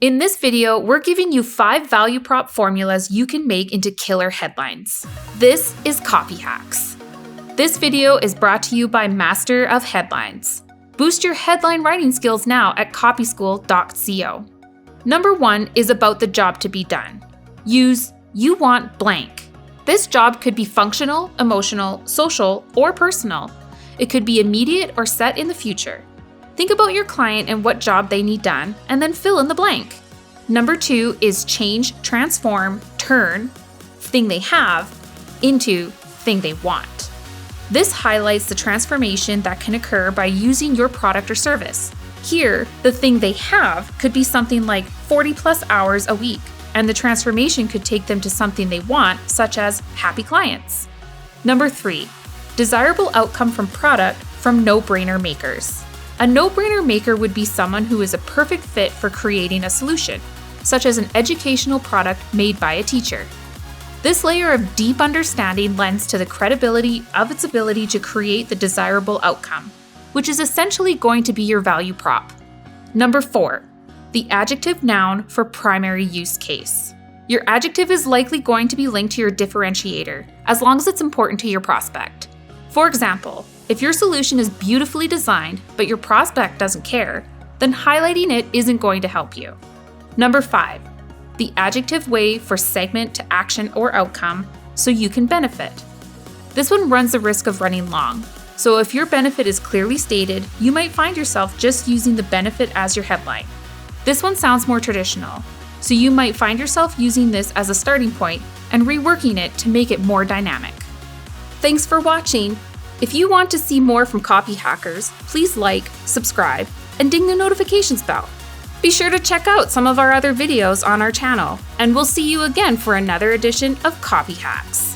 In this video, we're giving you 5 value prop formulas you can make into killer headlines. This is Copy Hacks. This video is brought to you by Master of Headlines. Boost your headline writing skills now at copyschool.co. Number 1 is about the job to be done. Use "you want blank." This job could be functional, emotional, social, or personal. It could be immediate or set in the future. Think about your client and what job they need done, and then fill in the blank. Number 2 is change, transform, turn thing they have into thing they want. This highlights the transformation that can occur by using your product or service. Here, the thing they have could be something like 40 plus hours a week, and the transformation could take them to something they want, such as happy clients. Number 3, desirable outcome from product from no-brainer makers. A no-brainer maker would be someone who is a perfect fit for creating a solution, such as an educational product made by a teacher. This layer of deep understanding lends to the credibility of its ability to create the desirable outcome, which is essentially going to be your value prop. Number 4, the adjective noun for primary use case. Your adjective is likely going to be linked to your differentiator, as long as it's important to your prospect. For example, if your solution is beautifully designed, but your prospect doesn't care, then highlighting it isn't going to help you. Number 5, the adjective way for segment to action or outcome so you can benefit. This one runs the risk of running long, so if your benefit is clearly stated, you might find yourself just using the benefit as your headline. This one sounds more traditional, so you might find yourself using this as a starting point and reworking it to make it more dynamic. Thanks for watching. If you want to see more from Copy Hackers, please like, subscribe, and ding the notifications bell. Be sure to check out some of our other videos on our channel, and we'll see you again for another edition of Copy Hacks.